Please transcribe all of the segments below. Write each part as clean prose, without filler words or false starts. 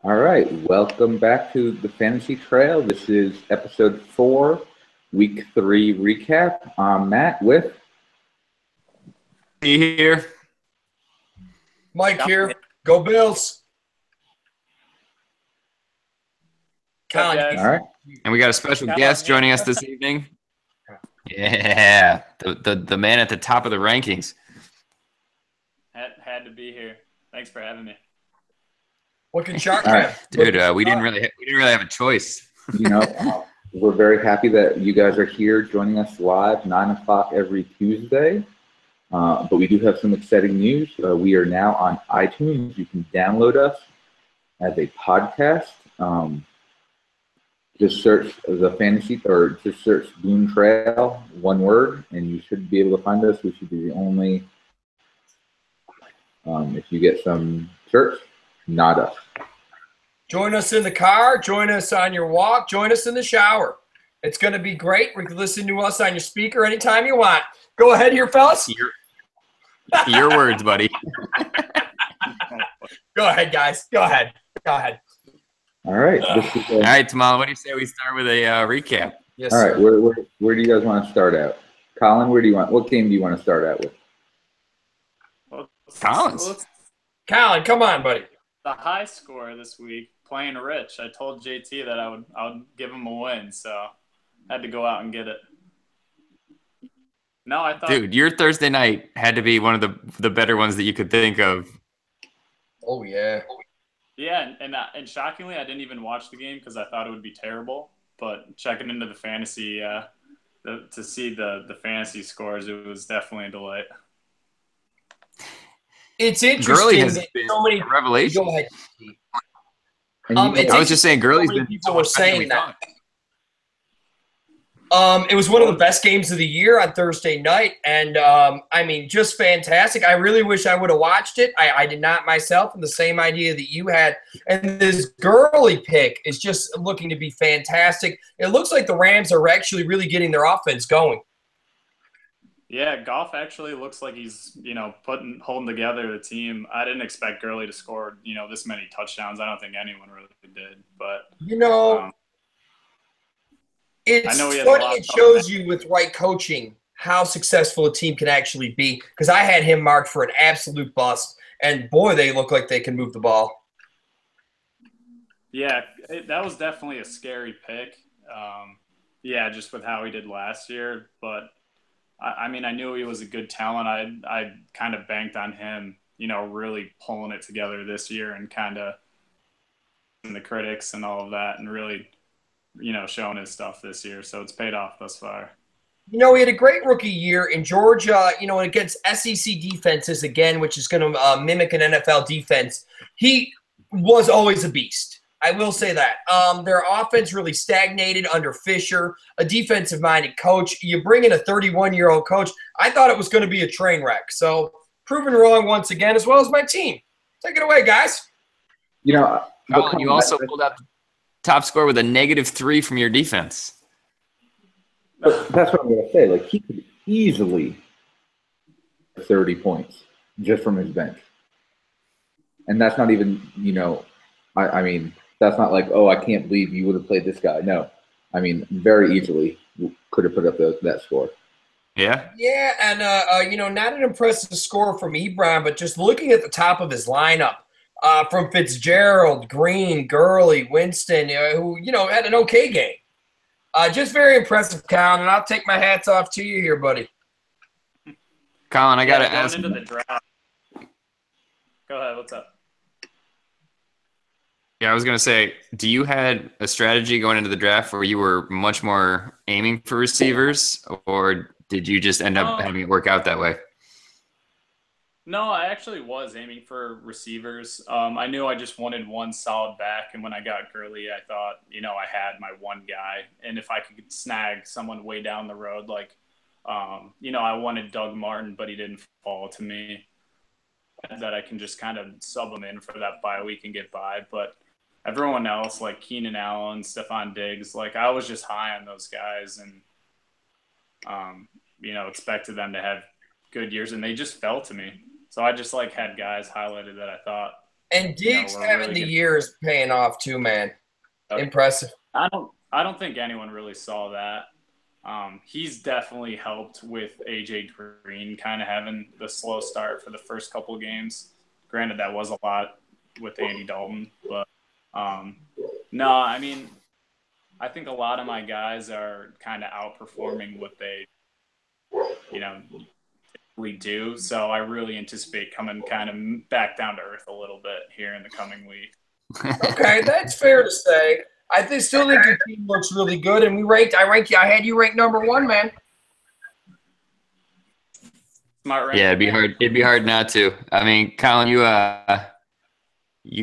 All right, welcome back to the Fantasy Trail. This is episode 4, week 3 recap. I'm Matt with. See here. Mike here. Go Bills. All right. And we got a special guest joining us this evening. Yeah, the man at the top of the rankings. Had to be here. Thanks for having me. Looking sharp, All right. Dude, we didn't really have a choice. We're very happy that you guys are here joining us live 9 o'clock every Tuesday. But we do have some exciting news. We are now on iTunes. You can download us as a podcast. Just search the fantasy, or just search Boone Trail, one word, and you should be able to find us. We should be the only. If you get some search, not us. Join us in the car. Join us on your walk. Join us in the shower. It's going to be great. You can listen to us on your speaker anytime you want. Go ahead here, fellas. Your words, buddy. Go ahead, guys. Go ahead. All right. All right, Tamal, what do you say we start with a recap? Yes. All right. Where do you guys want to start out? Colin, what game do you want to start out with? Collins. Colin, come on, buddy. The high score this week, playing Rich. I told JT that I would give him a win, so had to go out and get it. No, I thought. Dude, your Thursday night had to be one of the better ones that you could think of. Oh, yeah. Yeah, and shockingly, I didn't even watch the game because I thought it would be terrible. But checking into the fantasy, to see the fantasy scores, it was definitely a delight. It's interesting. Gurley has that been so many. a revelation. Go ahead. I was just saying, Gurley's been people so were much better than saying we that. thought. It was one of the best games of the year on Thursday night, and just fantastic. I really wish I would have watched it. I did not myself, and the same idea that you had. And this Gurley pick is just looking to be fantastic. It looks like the Rams are actually really getting their offense going. Yeah, Goff actually looks like he's, holding together the team. I didn't expect Gurley to score, this many touchdowns. I don't think anyone really did. But it's I know he has funny. a lot It shows you with right coaching how successful a team can actually be. Because I had him marked for an absolute bust, and boy, they look like they can move the ball. Yeah, that was definitely a scary pick. Just with how he did last year. But I knew he was a good talent. I kind of banked on him, really pulling it together this year and kind of the critics and all of that, and really, showing his stuff this year. So it's paid off thus far. He had a great rookie year in Georgia, against SEC defenses again, which is going to mimic an NFL defense. He was always a beast. I will say that. Their offense really stagnated under Fisher, a defensive-minded coach. You bring in a 31-year-old coach. I thought it was going to be a train wreck. So proven wrong once again, as well as my team. Take it away, guys. Colin, you also pulled out the top score with a -3 from your defense. But that's what I'm going to say. Like, he could easily 30 points just from his bench. And that's not even, that's not like, oh, I can't believe you would have played this guy. No. Very easily could have put up that score. Yeah? Yeah, and, not an impressive score from Ebron, but just looking at the top of his lineup, from Fitzgerald, Green, Gurley, Winston, who, had an okay game. Just very impressive, Colin, and I'll take my hats off to you here, buddy. Colin, I got to ask. Into the draft. Go ahead. What's up? Yeah, I was going to say, do you had a strategy going into the draft where you were much more aiming for receivers, or did you just end up having it work out that way? No, I actually was aiming for receivers. I knew I just wanted one solid back, and when I got Gurley, I thought, I had my one guy. And if I could snag someone way down the road, like, I wanted Doug Martin, but he didn't fall to me, that I can just kind of sub him in for that bye week and get by. But everyone else, like Keenan Allen, Stephon Diggs, like I was just high on those guys and, expected them to have good years, and they just fell to me. So I just had guys highlighted that I thought And Diggs we're having really the good. year is paying off too, man. Okay. Impressive. I don't think anyone really saw that. He's definitely helped with AJ Green kind of having the slow start for the first couple of games. Granted, that was a lot with Andy Dalton, but no, I mean, I think a lot of my guys are kind of outperforming what they, we do. So I really anticipate coming kind of back down to earth a little bit here in the coming week. Okay, that's fair to say. Still think your team looks really good, and I had you ranked number 1, man. Smart, right? Yeah, it'd be hard not to. I mean, Colin, you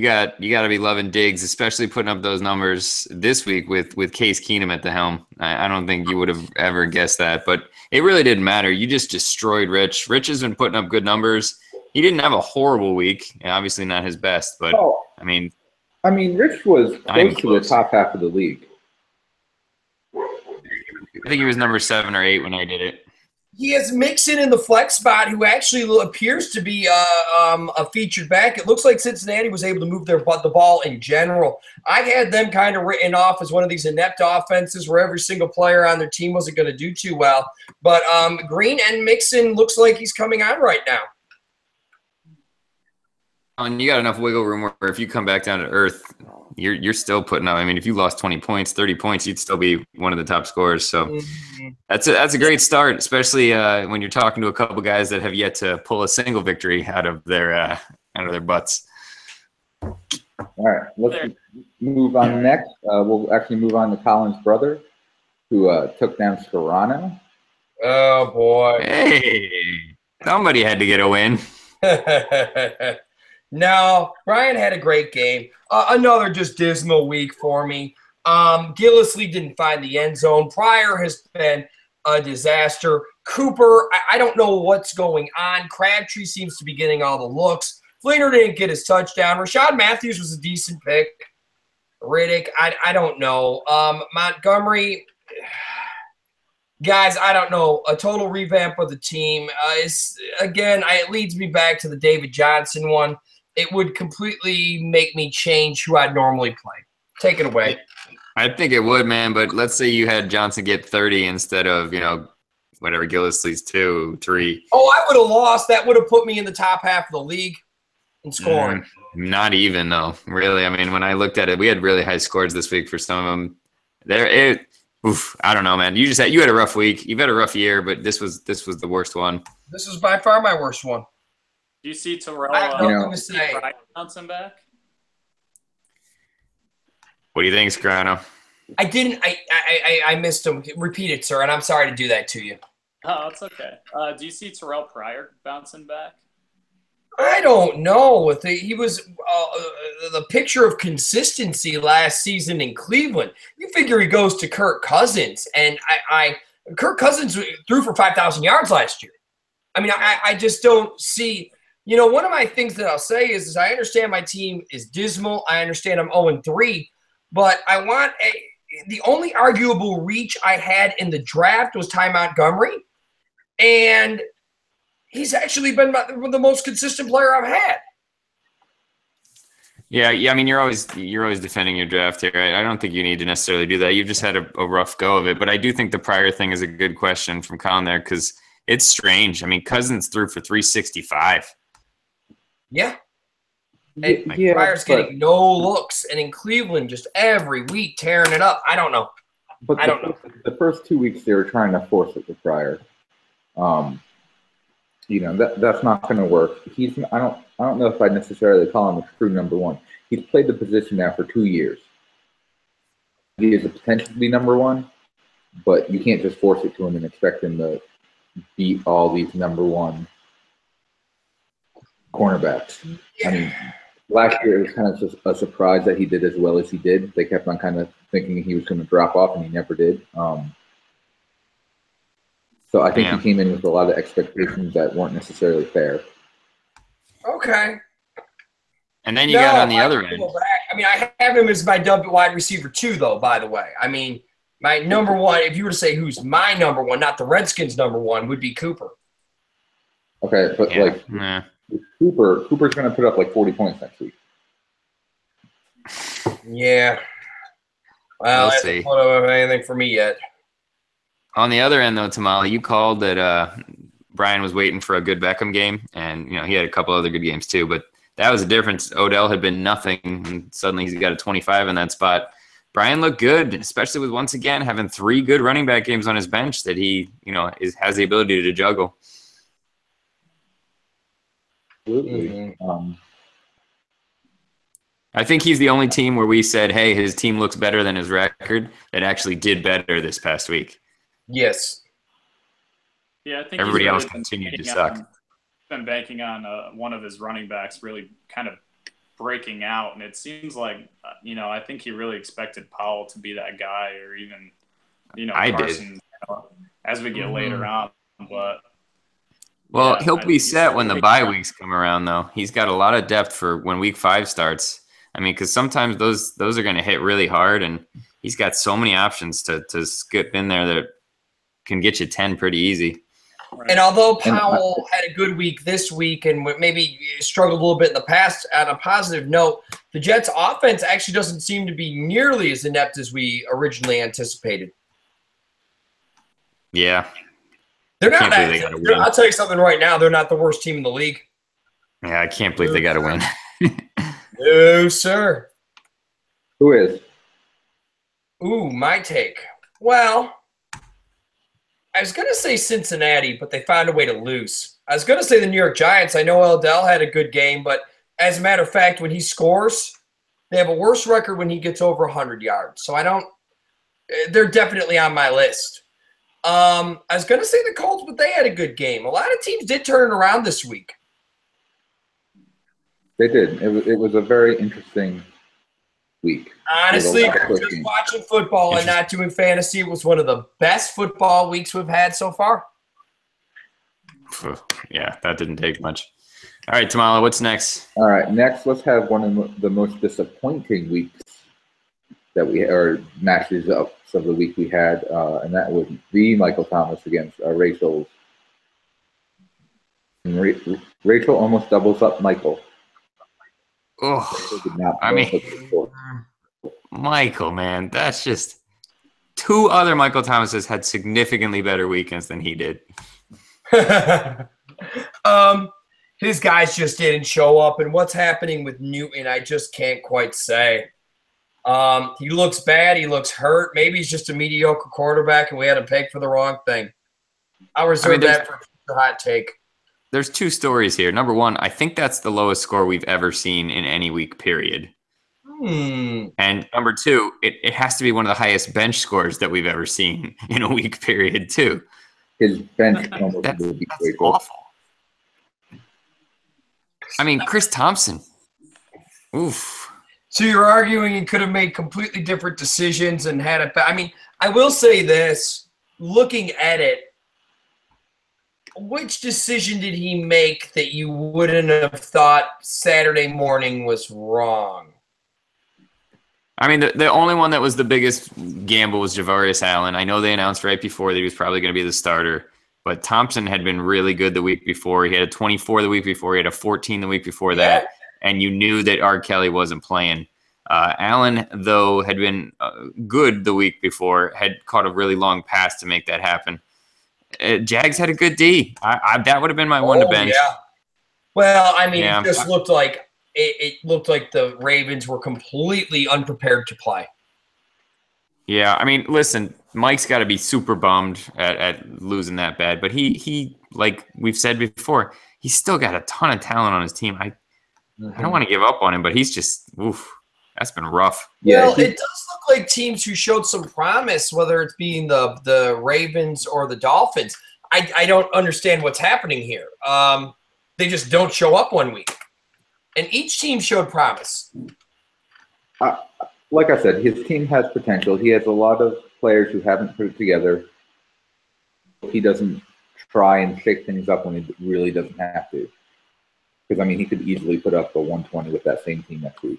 got to be loving Diggs, especially putting up those numbers this week with Case Keenum at the helm. I don't think you would have ever guessed that, but it really didn't matter. You just destroyed Rich. Rich has been putting up good numbers. He didn't have a horrible week, and obviously not his best, but I mean, Rich was close to the top half of the league. I think he was number 7 or 8 when I did it. He has Mixon in the flex spot, who actually appears to be a featured back. It looks like Cincinnati was able to move the ball in general. I had them kind of written off as one of these inept offenses where every single player on their team wasn't going to do too well. But Green and Mixon looks like he's coming on right now. And you got enough wiggle room where if you come back down to earth, you're still putting up. I mean, if you lost 20 points, 30 points, you'd still be one of the top scorers. So that's a great start, especially when you're talking to a couple guys that have yet to pull a single victory out of their butts. All right, let's move on next. We'll actually move on to Colin's brother, who took down Scarano. Oh, boy. Hey, somebody had to get a win. No, Brian had a great game. Another just dismal week for me. Gillislee didn't find the end zone. Pryor has been a disaster. Cooper, I don't know what's going on. Crabtree seems to be getting all the looks. Fleener didn't get his touchdown. Rashad Matthews was a decent pick. Riddick, I don't know. Montgomery, guys, I don't know. A total revamp of the team. It leads me back to the David Johnson one. It would completely make me change who I'd normally play. Take it away. I think it would, man. But let's say you had Johnson get 30 instead of, whatever, Gillislee's 2, 3. Oh, I would have lost. That would have put me in the top half of the league in scoring. Not even, though. Really, I mean, when I looked at it, we had really high scores this week for some of them. I don't know, man. You had a rough week. You've had a rough year, but this was the worst one. This was by far my worst one. Do you see Terrell bouncing back? What do you think, Scarano? I didn't. I missed him. Repeat it, sir, and I'm sorry to do that to you. Oh, it's okay. Do you see Terrell Pryor bouncing back? I don't know. He was the picture of consistency last season in Cleveland. You figure he goes to Kirk Cousins, and Kirk Cousins threw for 5,000 yards last year. I mean, I just don't see. One of my things that I'll say is I understand my team is dismal. I understand I'm 0-3, but I want the only arguable reach I had in the draft was Ty Montgomery, and he's actually been the most consistent player I've had. Yeah. I mean, you're always defending your draft here. Right? I don't think you need to necessarily do that. You've just had a rough go of it, but I do think the Pryor thing is a good question from Colin there because it's strange. I mean, Cousins threw for 365. Yeah. And Pryor's getting no looks, and in Cleveland, just every week tearing it up. I don't know. But I don't know. The first 2 weeks they were trying to force it to Pryor. That's not going to work. I don't know if I'd necessarily call him a true number 1. He's played the position now for 2 years. He is a potential to be number 1, but you can't just force it to him and expect him to beat all these number 1 cornerbacks. I mean, last year it was kind of just a surprise that he did as well as he did. They kept on kind of thinking he was going to drop off, and he never did. So I think he came in with a lot of expectations that weren't necessarily fair. Okay. And then you got on the other end. I mean, I have him as my wide receiver 2, though, by the way. I mean, my number 1, if you were to say who's my number 1, not the Redskins' number 1, would be Cooper. Okay, but Cooper's going to put up like 40 points next week. Yeah. Well, We'll I see. haven't thought of anything for me yet. On the other end, though, Tamale, you called that Brian was waiting for a good Beckham game, and he had a couple other good games too. But that was a difference. Odell had been nothing, and suddenly he's got a 25 in that spot. Brian looked good, especially with once again having 3 good running back games on his bench that he has the ability to juggle. Absolutely. Mm-hmm. I think he's the only team where we said, hey, his team looks better than his record that actually did better this past week. Yes. Yeah, I think everybody he's really else continued to suck. Been banking on one of his running backs really kind of breaking out, and it seems like I think he really expected Powell to be that guy, or even Carson as we get later on. But well, he'll be set when the bye weeks come around, though. He's got a lot of depth for when week 5 starts. I mean, because sometimes those are going to hit really hard, and he's got so many options to skip in there that can get you 10 pretty easy. And although Powell had a good week this week and maybe struggled a little bit in the past, on a positive note, the Jets' offense actually doesn't seem to be nearly as inept as we originally anticipated. Yeah. They're not that. I'll tell you something right now. They're not the worst team in the league. Yeah, I can't believe they got to win. No, sir. Who is? Ooh, my take. Well, I was going to say Cincinnati, but they found a way to lose. I was going to say the New York Giants. I know Odell had a good game, but as a matter of fact, when he scores, they have a worse record when he gets over 100 yards. So they're definitely on my list. I was going to say the Colts, but they had a good game. A lot of teams did turn it around this week. They did. It was a very interesting week. Honestly, just watching football and not doing fantasy was one of the best football weeks we've had so far. Yeah, that didn't take much. All right, Tamala, what's next? All right, next let's have one of the most disappointing weeks that matches up of the week we had, and that was the Michael Thomas against Rachel's. And Rachel almost doubles up Michael. Oh, I mean, Michael, man, that's just 2 other Michael Thomases had significantly better weekends than he did. His guys just didn't show up, and what's happening with Newton, I just can't quite say. He looks bad. He looks hurt. Maybe he's just a mediocre quarterback, and we had him pegged for the wrong thing. I'll reserve that for a hot take. There's 2 stories here. Number 1, I think that's the lowest score we've ever seen in any week, period. And number 2, it has to be one of the highest bench scores that we've ever seen in a week, period, too. His bench that's awful. I mean, Chris Thompson. Oof. So you're arguing he could have made completely different decisions and had it. I mean, I will say this, looking at it, which decision did he make that you wouldn't have thought Saturday morning was wrong? I mean, the only one that was the biggest gamble was Javarius Allen. I know they announced right before that he was probably going to be the starter, but Thompson had been really good the week before. He had a 24 the week before. He had a 14 the week before that, and you knew that R. Kelly wasn't playing. Allen, though, had been good the week before, had caught a really long pass to make that happen. Jags had a good D. That would have been my one to bench. Yeah. Well, I mean, it just looked like it looked like the Ravens were completely unprepared to play. Yeah, I mean, listen, Mike's got to be super bummed at losing that bad, but he like we've said before, he's still got a ton of talent on his team. I don't want to give up on him, but he's just that's been rough. Well, it does look like teams who showed some promise, whether it's being the Ravens or the Dolphins. I don't understand what's happening here. They just don't show up one week. And each team showed promise. Like I said, his team has potential. He has a lot of players who haven't put it together. He doesn't try and shake things up when he really doesn't have to. Because, I mean, he could easily put up a 120 with that same team next week.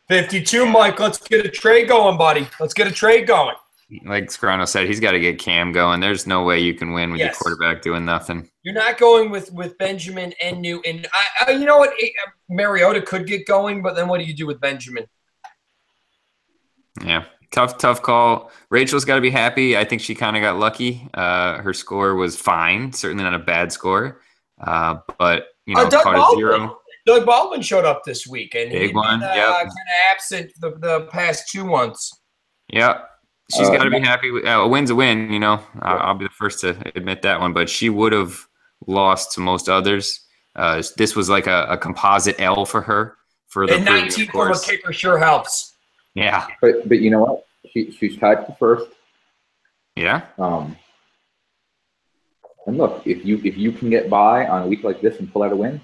52, Mike. Let's get a trade going, buddy. Let's get a trade going. Like Scarano said, he's got to get Cam going. There's no way you can win with your quarterback doing nothing. You're not going with Benjamin and Newton. You know what? Mariota could get going, but then what do you do with Benjamin? Yeah, tough call. Rachel's got to be happy. I think she kind of got lucky. Her score was fine, certainly not a bad score, but Doug caught a Baldwin. zero. Doug Baldwin showed up this week, and Big he'd one. been Yep. kind of absent the past 2 months. Yep. She's got to be happy. A win's a win, I'll be the first to admit that one, but she would have lost to most others. This was like a composite L for her. And 19 from a kicker sure helps. Yeah. But you know what? She's tied for first. Yeah. And look, if you can get by on a week like this and pull out a win,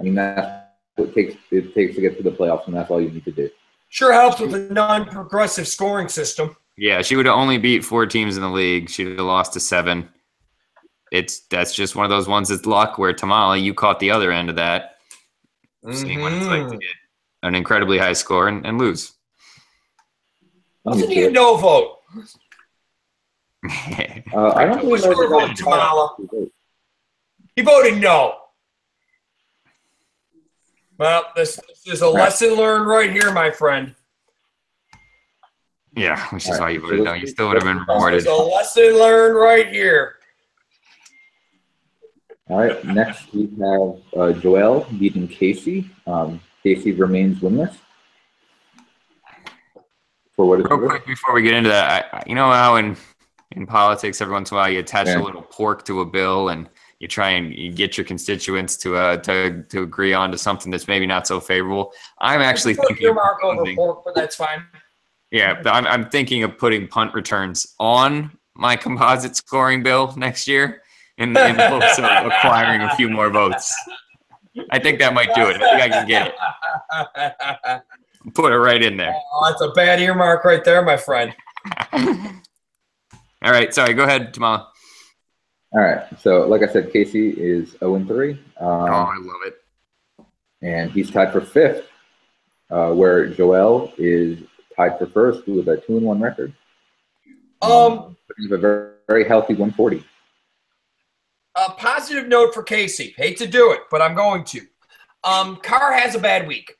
I mean that's what it takes to get to the playoffs, and that's all you need to do. Sure helps with the non-progressive scoring system. Yeah, she would have only beat 4 teams in the league. She would have lost to 7. That's just one of those ones that's luck where Tamale, you caught the other end of that. Seeing what it's like to get an incredibly high score and lose. Doesn't need a no vote. I don't think sure voted Tamala. He voted no. Well, this is a lesson learned right here, my friend. Yeah, which is why you voted no. You still would have been rewarded. It's a lesson learned right here. All right, next we have Joelle beating Casey. Casey remains winless. For what it's Real quick before we get into that, you know how in politics every once in a while you attach a little pork to a bill and you try and you get your constituents to agree on to something that's maybe not so favorable. I'm actually thinking mark over pork, but that's fine. Yeah, I'm thinking of putting punt returns on my composite scoring bill next year in hopes of acquiring a few more votes. I think that might do it. I think I can get it. Put it right in there. Oh, that's a bad earmark right there, my friend. All right, sorry. Go ahead, Tamala. All right. So, like I said, Casey is 0-3. I love it. And he's tied for 5th, where Joelle is tied for 1st with a 2-1 record. He's a very, very healthy 140. A positive note for Casey. Hate to do it, but I'm going to. Carr has a bad week.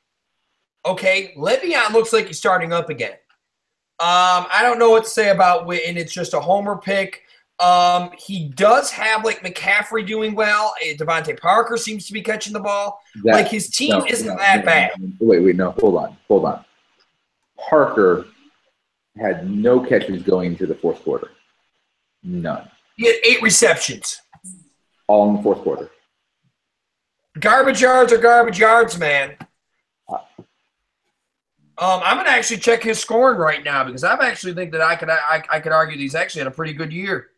Okay, Le'Veon looks like he's starting up again. I don't know what to say about Witten. It's just a homer pick. He does have like McCaffrey doing well. Devontae Parker seems to be catching the ball. His team isn't that bad. Wait, no, hold on. Parker had no catches going into the 4th quarter. None. He had 8 receptions. All in the 4th quarter. Garbage yards are garbage yards, man. I'm gonna actually check his scoring right now because I actually think that I could argue that he's actually had a pretty good year.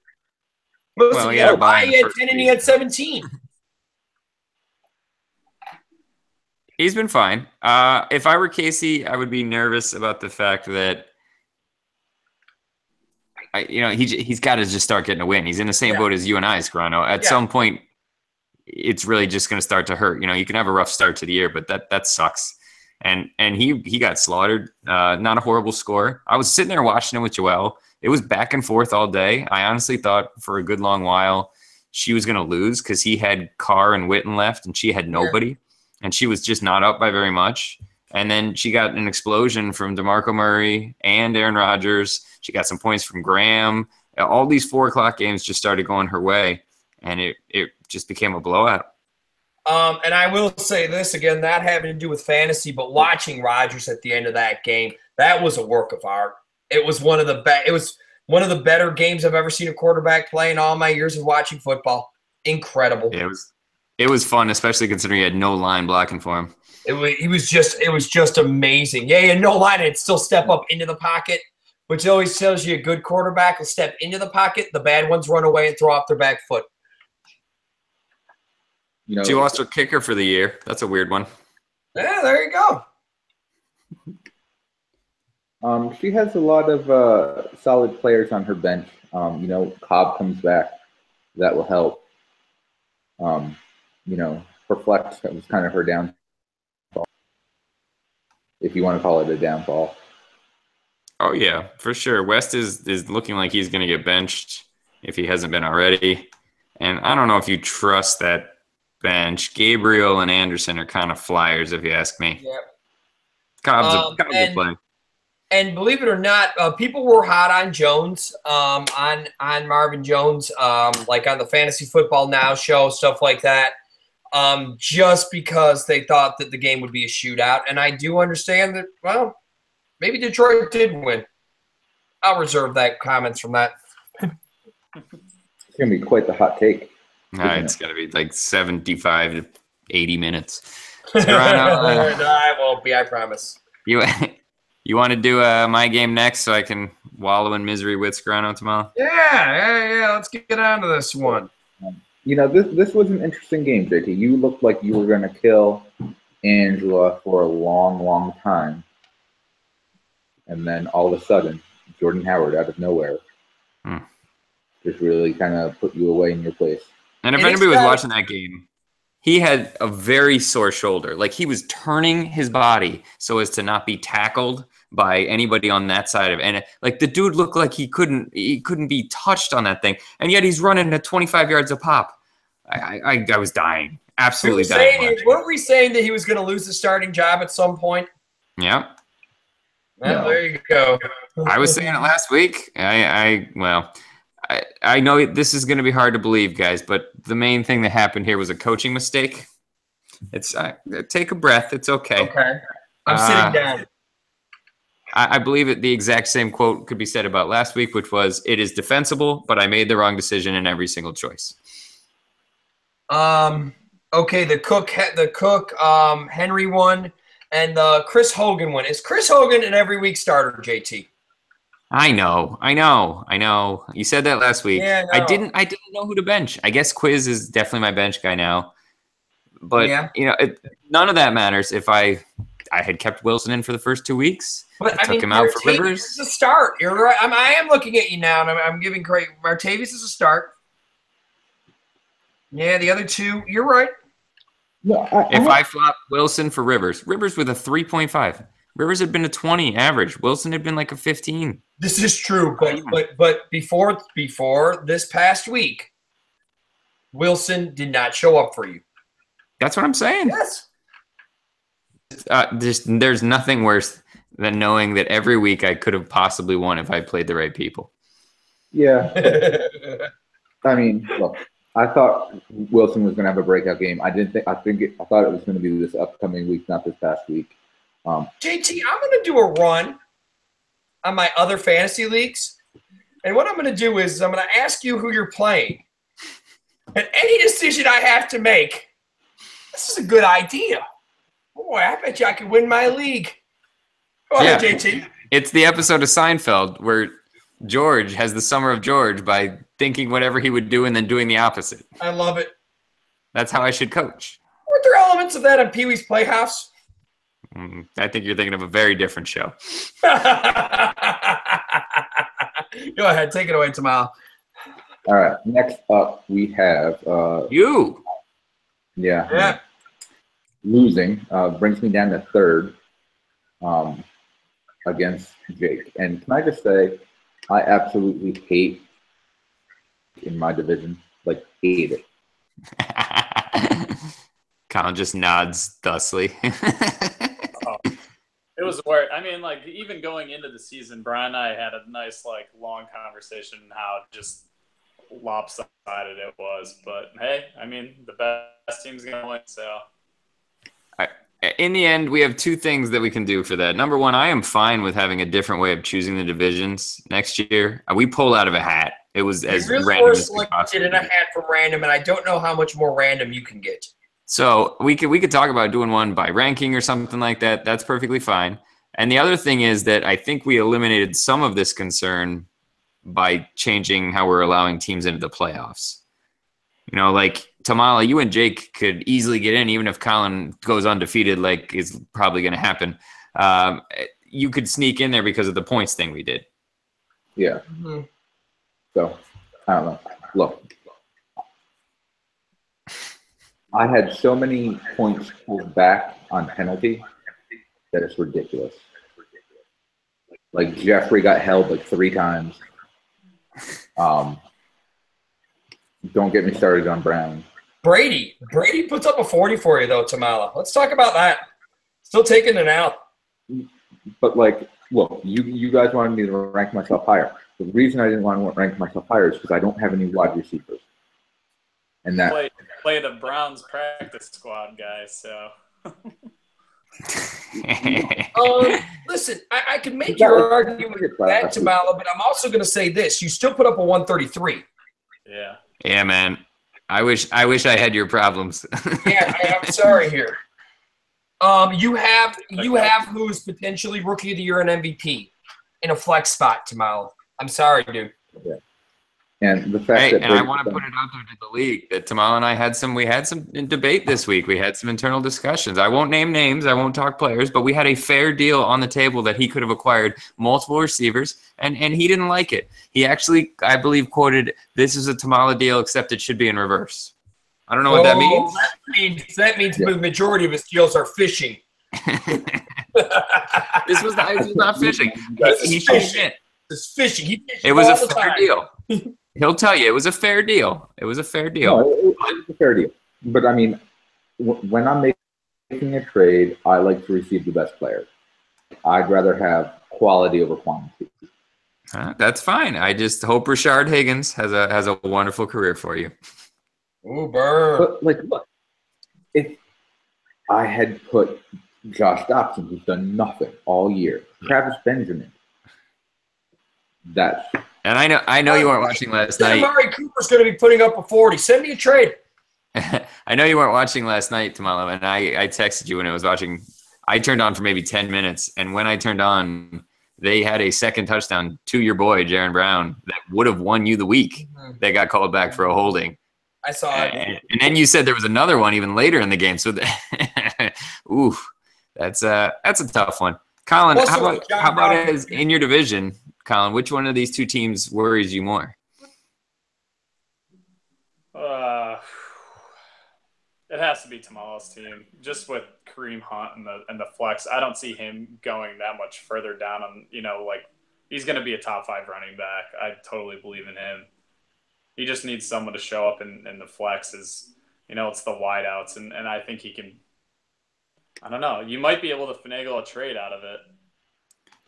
Listen, he had 10 and he had 17. He's been fine. If I were Casey, I would be nervous about the fact that he's got to just start getting a win. He's in the same boat as you and I, Scarano. At some point, it's really just going to start to hurt. You can have a rough start to the year, but that sucks. And he got slaughtered. Not a horrible score. I was sitting there watching it with Joelle. It was back and forth all day. I honestly thought for a good long while she was going to lose because he had Carr and Witten left and she had nobody. And she was just not up by very much. And then she got an explosion from DeMarco Murray and Aaron Rodgers. She got some points from Graham. All these 4 o'clock games just started going her way. And it just became a blowout. And I will say this again, not having to do with fantasy, but watching Rodgers at the end of that game, that was a work of art. It was one of the better games I've ever seen a quarterback play in all my years of watching football. Incredible. Yeah, it was fun, especially considering he had no line blocking for him. It was just amazing. Yeah, no line and still step up into the pocket, which always tells you a good quarterback will step into the pocket. The bad ones run away and throw off their back foot. She lost her kicker for the year. That's a weird one. Yeah, there you go. She has a lot of solid players on her bench. Cobb comes back. That will help. Her flex was kind of her downfall, if you want to call it a downfall. Oh, yeah, for sure. West is looking like he's going to get benched if he hasn't been already. And I don't know if you trust that bench. Gabriel and Anderson are kind of flyers, if you ask me. Yep. Cobb's a play. And believe it or not, people were hot on Jones, on Marvin Jones, like on the Fantasy Football Now show, stuff like that, just because they thought that the game would be a shootout. And I do understand that, well, maybe Detroit did win. I'll reserve that comments from that. It's going to be quite the hot take. It's going to be like 75 to 80 minutes. No, I won't be, I promise. You want to do my game next so I can wallow in misery with Scarano tomorrow? Yeah. Let's get on to this one. You know, this was an interesting game, JT. You looked like you were going to kill Angela for a long, long time. And then all of a sudden, Jordan Howard out of nowhere just really kind of put you away in your place. And if anybody was watching that game, he had a very sore shoulder. Like, he was turning his body so as to not be tackled by anybody on that side of it. And like, the dude looked like he couldn't be touched on that thing. And yet he's running at 25 yards a pop. I was dying. Absolutely dying. Weren't we saying that he was going to lose the starting job at some point? Yeah. Well, there you go. I was saying it last week. I know this is going to be hard to believe, guys, but the main thing that happened here was a coaching mistake. It's take a breath. It's okay. Okay. I'm sitting down. I believe the exact same quote could be said about last week, which was, "It is defensible, but I made the wrong decision in every single choice." Okay, the Cook Henry one and the Chris Hogan one. Is Chris Hogan an every week starter, JT? I know. You said that last week. Yeah, no. I didn't know who to bench. I guess Quiz is definitely my bench guy now. But none of that matters if I had kept Wilson in for the first 2 weeks. But I took him out for Rivers. Is a start. You're right. I am looking at you now, and I'm giving credit. Martavis is a start. Yeah, the other two. You're right. No, I flop Wilson for Rivers with a 3.5. Rivers had been a 20 average. Wilson had been like a 15. This is true, but before this past week, Wilson did not show up for you. That's what I'm saying. Yes. There's nothing worse than knowing that every week I could have possibly won if I played the right people. Yeah. I mean, look, I thought Wilson was going to have a breakout game. I thought it was going to be this upcoming week, not this past week. JT, I'm going to do a run on my other fantasy leagues. And what I'm going to do is I'm going to ask you who you're playing. And any decision I have to make, this is a good idea. Boy, I bet you I could win my league. Go ahead, JT. It's the episode of Seinfeld where George has the summer of George by thinking whatever he would do and then doing the opposite. I love it. That's how I should coach. Weren't there elements of that on Pee-wee's Playhouse? I think you're thinking of a very different show. Go ahead. Take it away, Tamal. All right. Next up, we have you. Yeah. Losing brings me down to third against Jake. And can I just say, I absolutely hate in my division, like hate it. Colin just nods thusly. It was weird. I mean, like, even going into the season, Brian and I had a nice, like, long conversation on how just lopsided it was. But, hey, I mean, the best team's going to win, so. In the end, we have two things that we can do for that. Number one, I am fine with having a different way of choosing the divisions next year. We pulled out of a hat. It was as random as possible. In a hat from random, and I don't know how much more random you can get. So we could talk about doing one by ranking or something like that. That's perfectly fine. And the other thing is that I think we eliminated some of this concern by changing how we're allowing teams into the playoffs. You know, like Tamala, you and Jake could easily get in, even if Colin goes undefeated, like is probably going to happen. You could sneak in there because of the points thing we did. Yeah. Mm-hmm. So, I don't know. Look. I had so many points pulled back on penalty that it's ridiculous. Like Jeffrey got held like 3 times. Don't get me started on Brown. Brady puts up a 40 for you though, Tamala. Let's talk about that. Still taking it out. But like well, you guys wanted me to rank myself higher. The reason I didn't want to rank myself higher is because I don't have any wide receivers. And that play the Browns practice squad guys, so listen, I can make your argument with that, Tamala, but I'm also going to say this: you still put up a 133. Yeah. Yeah, man. I wish I had your problems. Yeah, I'm sorry here. You have who's potentially rookie of the year and MVP in a flex spot, Tamala. I'm sorry, dude. Yeah. And the fact that I want to put it out there to the league that Tamala and I had some debate this week. We had some internal discussions. I won't name names, I won't talk players, but we had a fair deal on the table that he could have acquired multiple receivers, and he didn't like it. He actually, I believe, quoted, "This is a Tamala deal, except it should be in reverse." I don't know what that means. That means the majority of his deals are fishing. This was not fishing. He fishing. It's fishing. It was a fair deal. He'll tell you it was a fair deal. It was a fair deal. No, it was a fair deal. But I mean, when I'm making a trade, I like to receive the best player. I'd rather have quality over quantity. That's fine. I just hope Rashard Higgins has a wonderful career for you. Uber. But look, if I had put Josh Dobson, who's done nothing all year, Travis Benjamin, that's. And I know you weren't watching last night. Amari Cooper's going to be putting up a 40. Send me a trade. I know you weren't watching last night, Tamala, and I texted you when I was watching. I turned on for maybe 10 minutes, and when I turned on, they had a second touchdown to your boy, Jaron Brown, that would have won you the week. They got called back for a holding. I saw it. And then you said there was another one even later in the game. So, that's a tough one. Colin, how about as in your division, Colin, which one of these two teams worries you more? It has to be Tamala's team. Just with Kareem Hunt and the flex, I don't see him going that much further down on, he's going to be a top 5 running back. I totally believe in him. He just needs someone to show up in the flexes. It's the wideouts, and I think he can. I don't know. You might be able to finagle a trade out of it.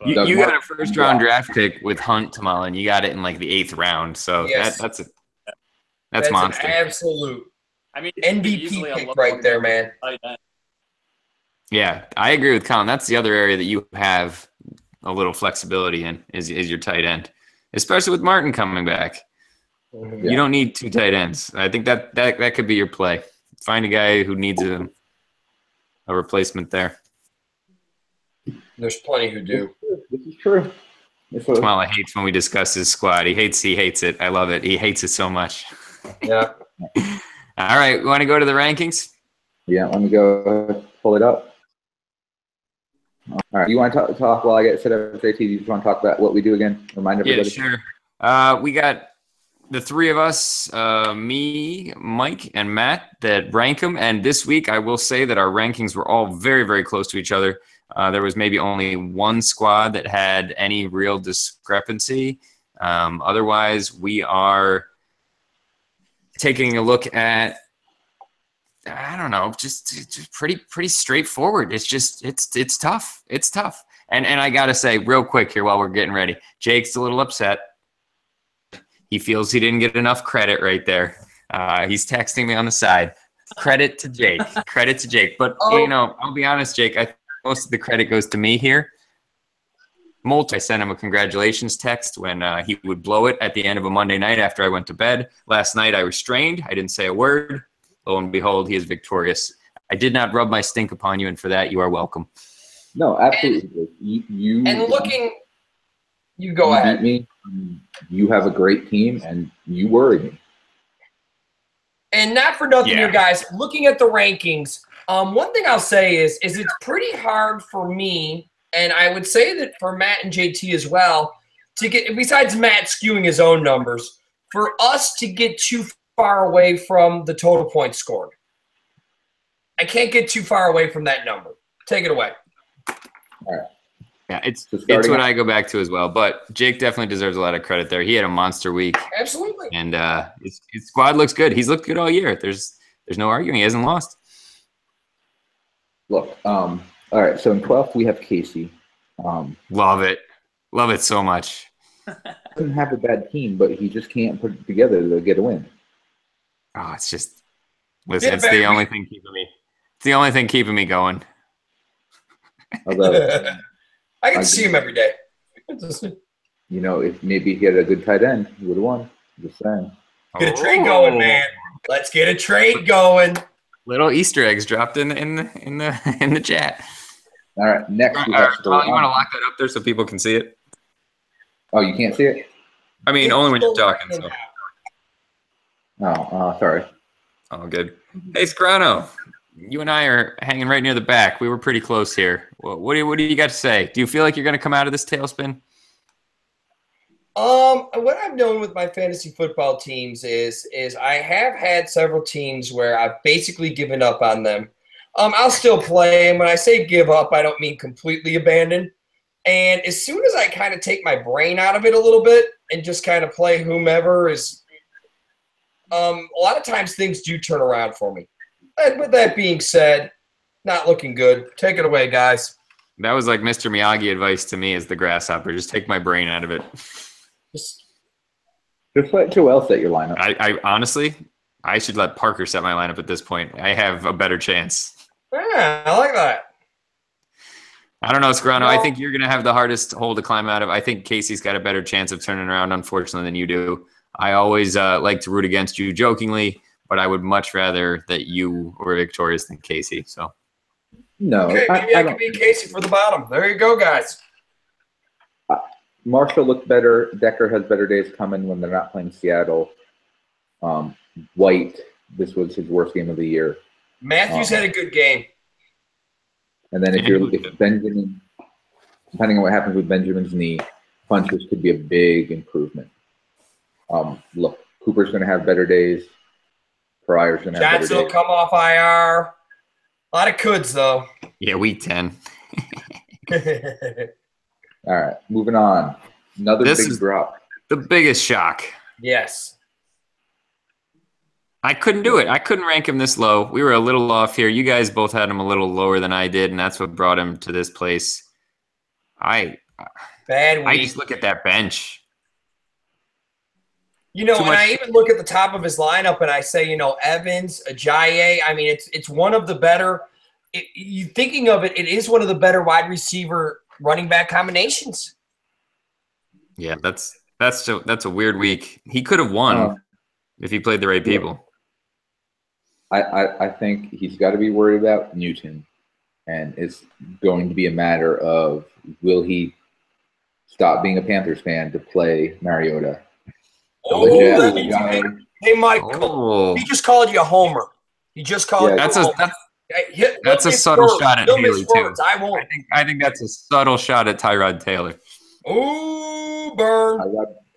You got a first-round draft pick with Hunt, Tamala, and you got it in the 8th round. So yes. that's monster. An absolute. MVP pick right there, man. Yeah, I agree with Colin. That's the other area that you have a little flexibility in is your tight end, especially with Martin coming back. Mm-hmm. You don't need 2 tight ends. I think that could be your play. Find a guy who needs a replacement there. There's plenty who do. This is true. Tamala hates when we discuss his squad. He hates it. I love it. He hates it so much. Yeah. All right, we want to go to the rankings? Yeah, let me go pull it up. All right, you want to talk while I get set up with JT? You just want to talk about what we do again? Remind everybody. Yeah, sure. We got the 3 of us, me, Mike, and Matt, that rank them. And this week, I will say that our rankings were all very, very close to each other. There was maybe only one squad that had any real discrepancy. Otherwise, we are taking a look at, I don't know, just pretty straightforward. It's tough. It's tough. And I got to say real quick here while we're getting ready, Jake's a little upset. He feels he didn't get enough credit right there. He's texting me on the side. Credit to Jake. Credit to Jake. But, I'll be honest, Jake, I think most of the credit goes to me here. I sent him a congratulations text when he would blow it at the end of a Monday night after I went to bed. Last night I restrained. I didn't say a word. Lo and behold, he is victorious. I did not rub my stink upon you, and for that you are welcome. No, absolutely. You go ahead. Beat me. You have a great team, and you worry me. And not for nothing here, guys. Looking at the rankings, one thing I'll say is it's pretty hard for me, and I would say that for Matt and JT as well, to get, besides Matt skewing his own numbers, for us to get too far away from the total points scored. I can't get too far away from that number. Take it away. All right. Yeah, it's what I go back to as well. But Jake definitely deserves a lot of credit there. He had a monster week. Absolutely. And his squad looks good. He's looked good all year. There's no arguing. He hasn't lost. Look, all right, so in 12th we have Casey. Love it. Love it so much. Doesn't have a bad team, but he just can't put it together to get a win. Oh, it's just listen. It's the only thing keeping me. It's the only thing keeping me going. I get to see him every day. If maybe he had a good tight end, he would have won. Just saying. Get a trade going, man. Let's get a trade going. Little Easter eggs dropped in the chat. All right, next. You want to lock that up there so people can see it? Oh, you can't see it? I mean, only when you're talking. So. Oh, sorry. Oh, good. Hey, Scrano, you and I are hanging right near the back. We were pretty close here. What do you got to say? Do you feel like you're going to come out of this tailspin? What I've known with my fantasy football teams is I have had several teams where I've basically given up on them. I'll still play, and when I say give up, I don't mean completely abandon. And as soon as I kind of take my brain out of it a little bit and just kind of play whomever is, a lot of times things do turn around for me. And with that being said, not looking good. Take it away, guys. That was like Mr. Miyagi advice to me as the grasshopper. Just take my brain out of it. Just let Joel set your lineup. I honestly, I should let Parker set my lineup at this point. I have a better chance. Yeah, I like that. I don't know, Scrano. I think you're going to have the hardest hole to climb out of. I think Casey's got a better chance of turning around, unfortunately, than you do. I always like to root against you jokingly, but I would much rather that you were victorious than Casey. So, no, okay, maybe I can beat Casey for the bottom. There you go, guys. Marshall looked better. Decker has better days coming when they're not playing Seattle. White, this was his worst game of the year. Matthews had a good game. And then if Benjamin, depending on what happens with Benjamin's knee, punches could be a big improvement. Look, Cooper's going to have better days. Pryor's going to have better days. Johnson will come off IR. A lot of coulds, though. Yeah, week 10. All right, moving on. Another big drop. The biggest shock. Yes. I couldn't do it. I couldn't rank him this low. We were a little off here. You guys both had him a little lower than I did, and that's what brought him to this place. Bad week. I just look at that bench. I even look at the top of his lineup and I say, Evans, Ajayi. I mean, it's one of the better. You thinking of it, it is one of the better wide receiver running back combinations. Yeah, that's a weird week. He could have won if he played the right people. I think he's got to be worried about Newton, and it's going to be a matter of will he stop being a Panthers fan to play Mariota. Hey, Michael, he just called you a homer. He just called you a homer. That's a subtle shot at Haley, too. I won't. I think that's a subtle shot at Tyrod Taylor. Ooh, burn.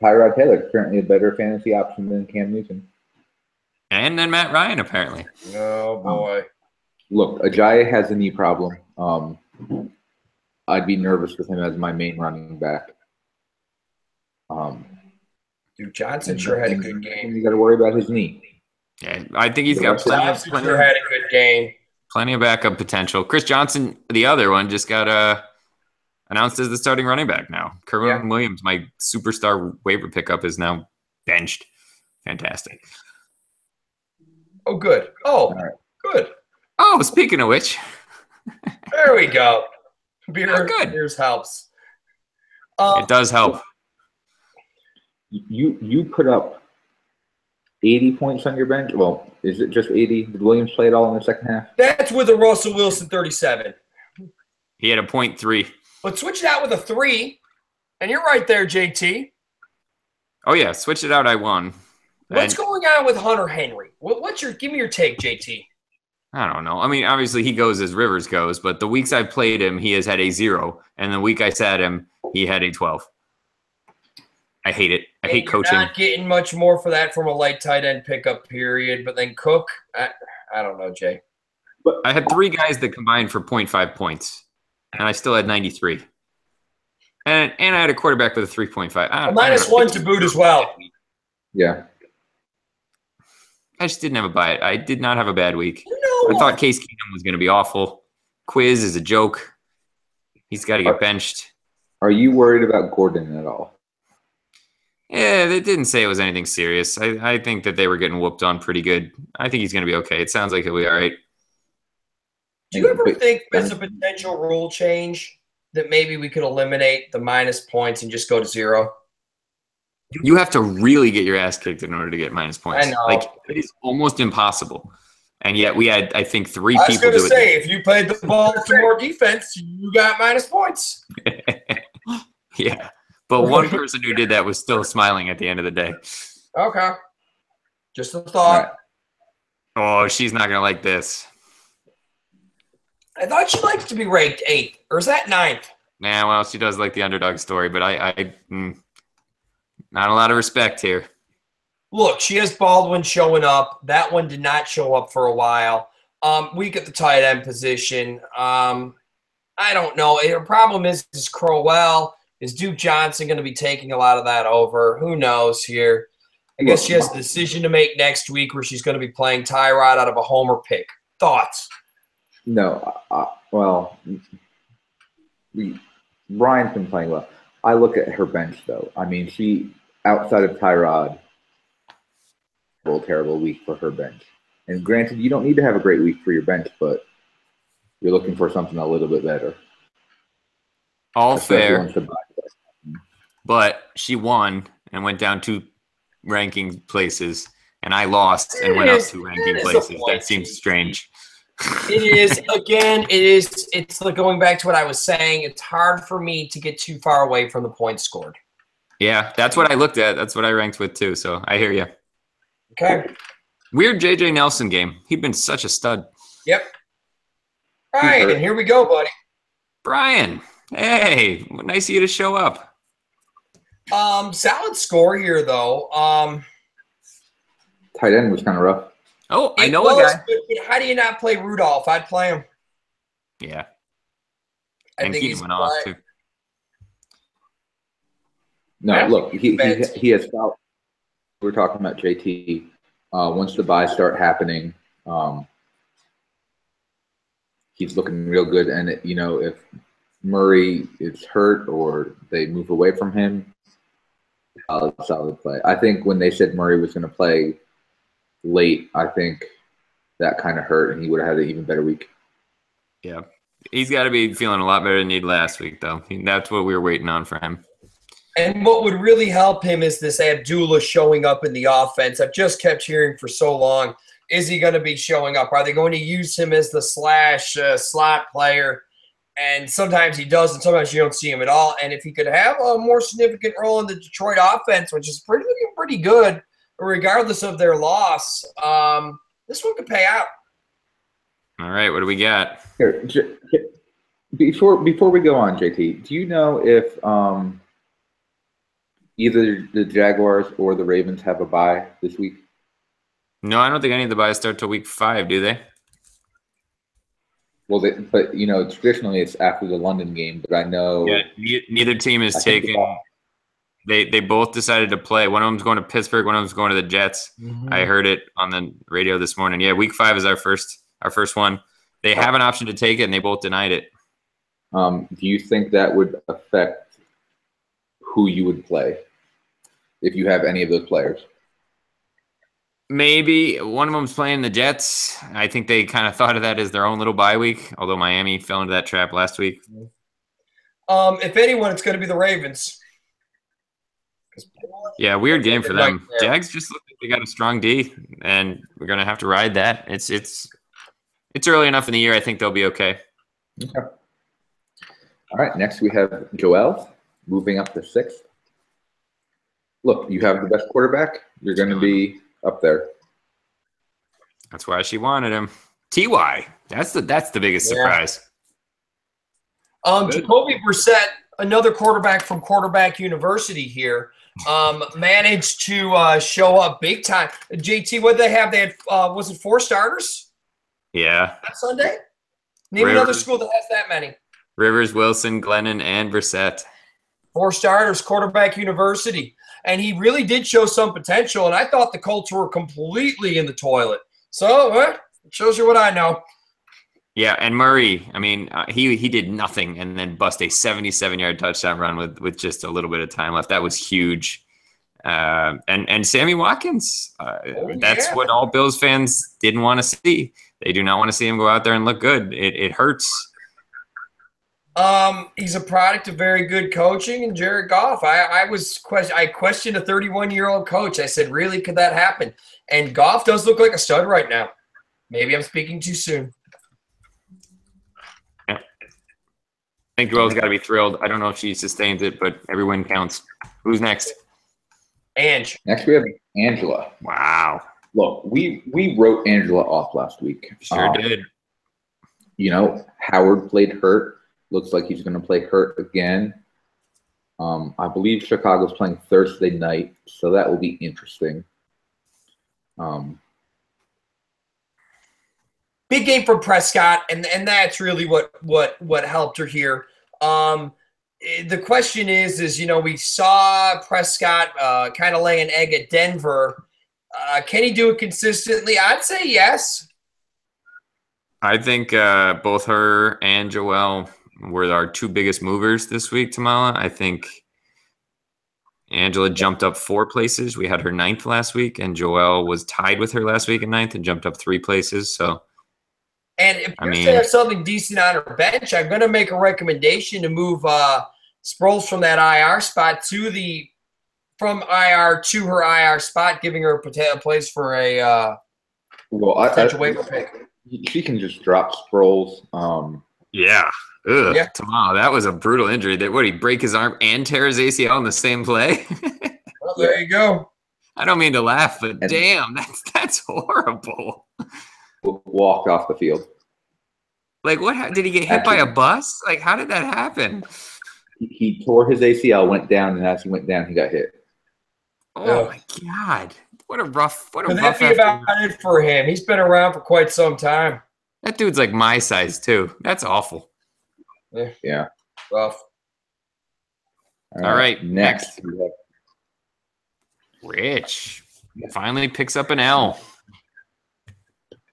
Tyrod Taylor, currently a better fantasy option than Cam Newton. And then Matt Ryan, apparently. Oh, boy. Look, Ajayi has a knee problem. I'd be nervous with him as my main running back. Dude, Johnson sure had a good game. You got to worry about his knee. Yeah, I think he's got plenty had a good game. Plenty of backup potential. Chris Johnson, the other one, just got announced as the starting running back now. Kerwin Williams, my superstar waiver pickup, is now benched. Fantastic. Oh, good. Oh, good. Oh, speaking of which. There we go. Beers helps. It does help. You put up 80 points on your bench? Well, is it just 80? Did Williams play it all in the second half? That's with a Russell Wilson 37. He had a .3. But switch it out with a 3, and you're right there, JT. Oh, yeah. Switch it out. I won. What's going on with Hunter Henry? Give me your take, JT. I don't know. I mean, obviously he goes as Rivers goes, but the weeks I've played him, he has had a 0. And the week I sat him, he had a 12. I hate it. I hate coaching. Not getting much more for that from a light tight end pickup period, but then Cook, I don't know, Jay. But I had 3 guys that combined for 0.5 points, and I still had 93. And I had a quarterback with a 3.5. -1 to boot as well. Yeah. I just didn't have a bite. I did not have a bad week. I thought Case Keenum was going to be awful. Quiz is a joke. He's got to get benched. Are you worried about Gordon at all? Yeah, they didn't say it was anything serious. I think that they were getting whooped on pretty good. I think he's going to be okay. It sounds like he'll be all right. Do you ever think there's a potential rule change that maybe we could eliminate the minus points and just go to 0? You have to really get your ass kicked in order to get minus points. I know. Like, it is almost impossible. And yet we had, I think, 3 I was people going do to it. say, if you played the ball to more defense, you got minus points. Yeah. But one person who did that was still smiling at the end of the day. Okay. Just a thought. Oh, she's not going to like this. I thought she liked to be ranked 8th. Or is that 9th? Nah, well, she does like the underdog story, but not a lot of respect here. Look, she has Baldwin showing up. That one did not show up for a while. Weak at the tight end position. I don't know. Her problem is Crowell. Is Duke Johnson going to be taking a lot of that over? Who knows here? I guess she has a decision to make next week where she's going to be playing Tyrod out of a homer pick. Thoughts? No. Well, Ryan's been playing well. I look at her bench, though. I mean, she, outside of Tyrod, terrible week for her bench. And granted, you don't need to have a great week for your bench, but you're looking for something a little bit better. All fair. But she won and went down 2 ranking places, and I lost and went up 2 ranking places. That seems strange. It is. Again, it is. It's like going back to what I was saying. It's hard for me to get too far away from the points scored. Yeah, that's what I looked at. That's what I ranked with, too, so I hear you. Okay. Weird J.J. Nelson game. He'd been such a stud. Yep. All right, and here we go, buddy. Brian, hey, nice of you to show up. Solid score here, though. Tight end was kind of rough. Oh, I know a guy. But how do you not play Rudolph? I'd play him. Yeah. I And think Keenan he's went off, too. No, look, he has fouled. We're talking about JT. Once the buys start happening, he's looking real good. And, if Murray is hurt or they move away from him, solid play. I think when they said Murray was going to play late, I think that kind of hurt, and he would have had an even better week. Yeah. He's got to be feeling a lot better than he did last week, though. That's what we were waiting on for him. And what would really help him is this Abdullah showing up in the offense. I've just kept hearing for so long, is he going to be showing up? Are they going to use him as the slot player? And sometimes he does, and sometimes you don't see him at all. And if he could have a more significant role in the Detroit offense, which is pretty good, regardless of their loss, this one could pay out. All right, what do we got? Here, before we go on, JT, do you know if either the Jaguars or the Ravens have a bye this week? No, I don't think any of the buys start till week 5, do they? Well, but traditionally it's after the London game. But I know neither team is taking. They both decided to play. One of them's going to Pittsburgh. One of them's going to the Jets. Mm-hmm. I heard it on the radio this morning. Yeah, week 5 is our first one. They have an option to take it, and they both denied it. Do you think that would affect who you would play if you have any of those players? Maybe one of them's playing the Jets. I think they kind of thought of that as their own little bye week, although Miami fell into that trap last week. If anyone, it's going to be the Ravens. Yeah, weird game for them. Jags just look like they got a strong D, and we're going to have to ride that. It's early enough in the year. I think they'll be okay. Okay. All right, next we have Joel moving up to 6th. Look, you have the best quarterback. You're going to be up there. That's why she wanted him. Ty. That's the biggest surprise. Jacoby Brissett, another quarterback from Quarterback University here, managed to show up big time. JT, what did they have? They had was it 4 starters? Yeah. On Sunday? Name another school that has that many. Rivers, Wilson, Glennon, and Brissett. 4 starters, Quarterback University. And he really did show some potential, and I thought the Colts were completely in the toilet. So, it shows you what I know. Yeah, and Murray, I mean, he did nothing and then bust a 77-yard touchdown run with just a little bit of time left. That was huge. And Sammy Watkins, that's yeah. what all Bills fans didn't want to see. They do not want to see him go out there and look good. It hurts. He's a product of very good coaching and Jared Goff. I questioned a 31-year-old coach. I said, really, could that happen? And Goff does look like a stud right now. Maybe I'm speaking too soon. Yeah. I think Joel's got to be thrilled. I don't know if she sustains it, but every win counts. Who's next? Ange. Next, we have Angela. Wow. Look, we wrote Angela off last week. Sure did. You know, Howard played hurt. Looks like he's going to play hurt again. I believe Chicago's playing Thursday night, so that will be interesting. Big game for Prescott, and that's really what helped her here. The question is you know, we saw Prescott kind of lay an egg at Denver. Can he do it consistently? I'd say yes. I think both her and Joelle were our two biggest movers this week, Tamala. I think Angela jumped up 4 places. We had her 9th last week, and Joelle was tied with her last week in 9th and jumped up 3 places. So, and if you're going to have something decent on her bench, I'm going to make a recommendation to move Sproles from that IR spot from IR to her IR spot, giving her a place for a potential waiver pick. She can just drop Sproles. Yeah. Ugh, yeah. Tamala, that was a brutal injury. Would he break his arm and tear his ACL in the same play? Well, there you go. I don't mean to laugh, but damn, that's horrible. Walked off the field. Like, what? Did he get hit by a bus? Like, how did that happen? He tore his ACL, went down, and as he went down, he got hit. Oh my God! What a rough That'd be about it for him. He's been around for quite some time. That dude's like my size too. That's awful. Yeah. Rough. All right. Next, we have Rich finally picks up an L.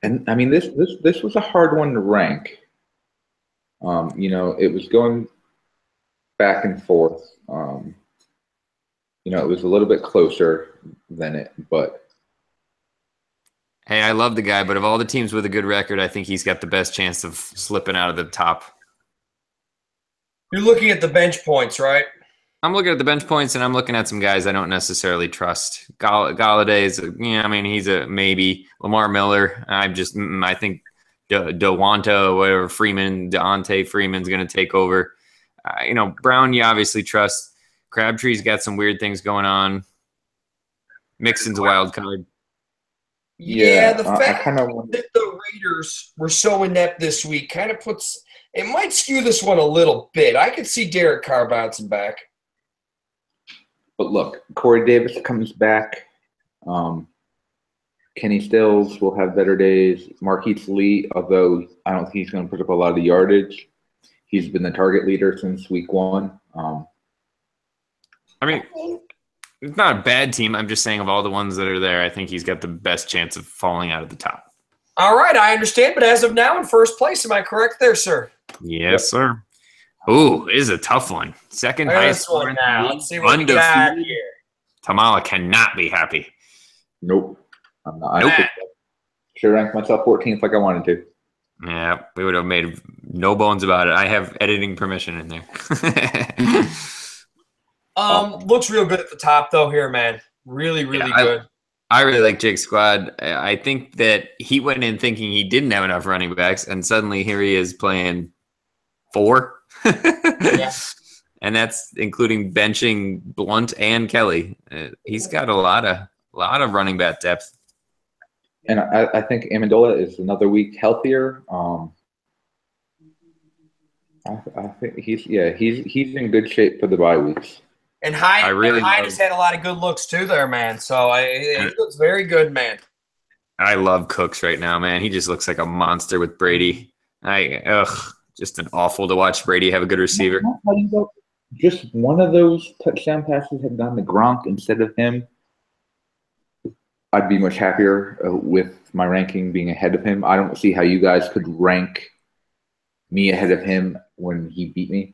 And I mean, this was a hard one to rank. You know, it was going back and forth. You know, it was a little bit closer than it, but hey, I love the guy, but of all the teams with a good record, I think he's got the best chance of slipping out of the top. You're looking at the bench points, right? I'm looking at the bench points, and I'm looking at some guys I don't necessarily trust. Galladay's, I mean, he's a maybe. Lamar Miller, I think DeWanta, whatever, Deontay Freeman's going to take over. You know, Brown, you obviously trust. Crabtree's got some weird things going on. Mixon's a wild card. Yeah, the fact that the Raiders were so inept this week kind of it might skew this one a little bit. I could see Derek Carr bouncing back. But look, Corey Davis comes back. Kenny Stills will have better days. Marquise Lee, although I don't think he's going to pick up a lot of the yardage, he's been the target leader since week 1. I mean, it's not a bad team. I'm just saying of all the ones that are there, I think he's got the best chance of falling out of the top. All right, I understand. But as of now, in first place, am I correct there, sir? Yes, sir. Ooh, it is a tough one. Second highest score now. Let's see what we got here. Tamala cannot be happy. Nope. I'm not. Nope. Should rank myself 14th like I wanted to. Yeah, we would have made no bones about it. I have editing permission in there. Looks real good at the top, though, here, man. Really, really good. I really like Jake's squad. I think that he went in thinking he didn't have enough running backs, and suddenly here he is playing 4. Yeah. And that's including benching Blunt and Kelly. He's got a lot of running back depth. And I think Amendola is another week healthier. I think he's in good shape for the bye weeks. And Hyde has had a lot of good looks too there, man. So he looks very good, man. I love Cooks right now, man. He just looks like a monster with Brady. Just an awful to watch Brady have a good receiver. Just one of those touchdown passes had gone to Gronk instead of him. I'd be much happier with my ranking being ahead of him. I don't see how you guys could rank me ahead of him when he beat me?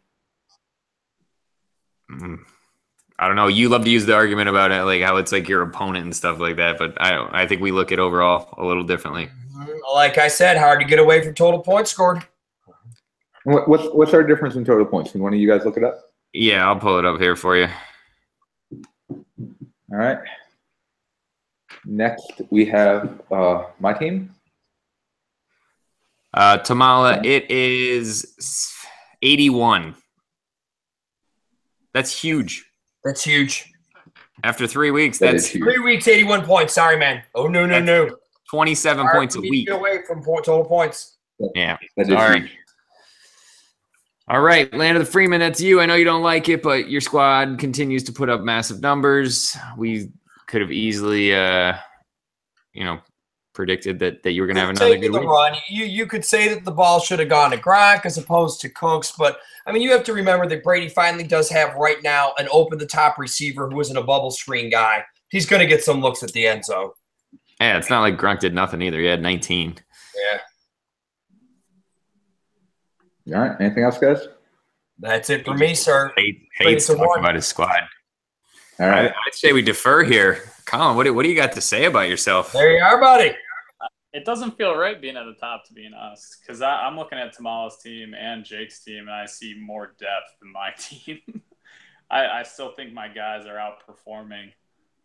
I don't know. You love to use the argument about it, like how it's like your opponent and stuff like that, but I think we look at overall a little differently. Like I said, hard to get away from total points scored. What's our difference in total points? Can one of you guys look it up? Yeah, I'll pull it up here for you. All right. Next, we have my team. Tamala, it is 81. That's huge. That's huge. After 3 weeks, That that's is huge. 3 weeks, 81 points. Sorry, man. Oh, no. 27 All right, points a we need to week. get away from total points. Yeah. That is All right. huge. All right, Land of the Freeman, that's you. I know you don't like it, but your squad continues to put up massive numbers. We could have easily, predicted that you were going to have another good week. Run. You could say that the ball should have gone to Gronk as opposed to Cooks, but I mean, you have to remember that Brady finally does have right now an open the top receiver who isn't a bubble screen guy. He's going to get some looks at the end zone. Yeah, it's not like Gronk did nothing either. He had 19. Yeah. All right. Anything else, guys? That's it for me, sir. Hates talking about his squad. All right. I'd say we defer here. Colin, what do you got to say about yourself? There you are, buddy. It doesn't feel right being at the top, to be honest, because I'm looking at Tamala's team and Jake's team, and I see more depth than my team. I still think my guys are outperforming,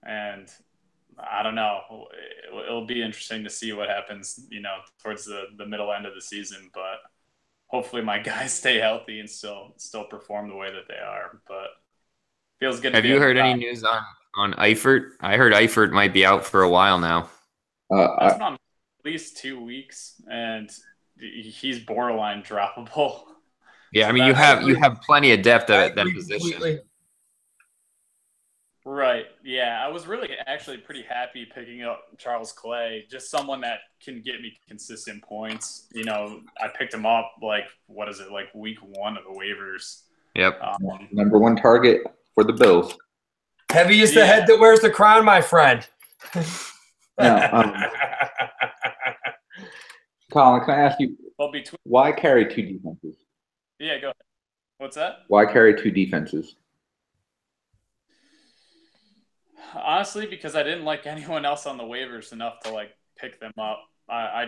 and I don't know. It'll be interesting to see what happens, towards the middle end of the season, but hopefully my guys stay healthy and still perform the way that they are. But feels good. Have you heard any news on Eifert? I heard Eifert might be out for a while now. That's been on at least 2 weeks, and he's borderline droppable. Yeah, I mean you have plenty of depth at that position. Completely. Right. Yeah, I was really actually pretty happy picking up Charles Clay, just someone that can get me consistent points. I picked him up like week 1 of the waivers. Yep. Number 1 target for the Bills. Heavy is the head that wears the crown, my friend. Now, Colin, can I ask you, why carry 2 defenses? Yeah, go ahead. What's that? Why carry 2 defenses? Honestly, because I didn't like anyone else on the waivers enough to pick them up. I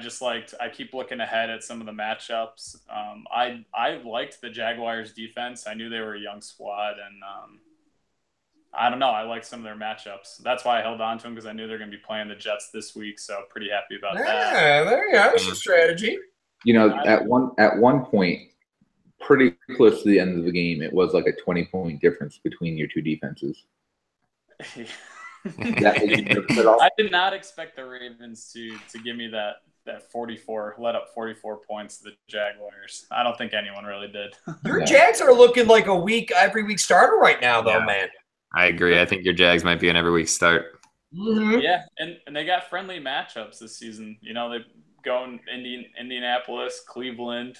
keep looking ahead at some of the matchups. I liked the Jaguars defense. I knew they were a young squad, and I don't know. I liked some of their matchups. That's why I held on to them, because I knew they're going to be playing the Jets this week. So pretty happy about that. Yeah, there you go. That's your strategy. At one point, pretty close to the end of the game, it was like a 20-point difference between your 2 defenses. I did not expect the Ravens to give me that 44, let up 44 points to the Jaguars. I don't think anyone really did. Your Jags are looking like every week starter right now, though, man. I agree. I think your Jags might be an every week start. Mm-hmm. Yeah, and they got friendly matchups this season. They go in Indianapolis, Cleveland.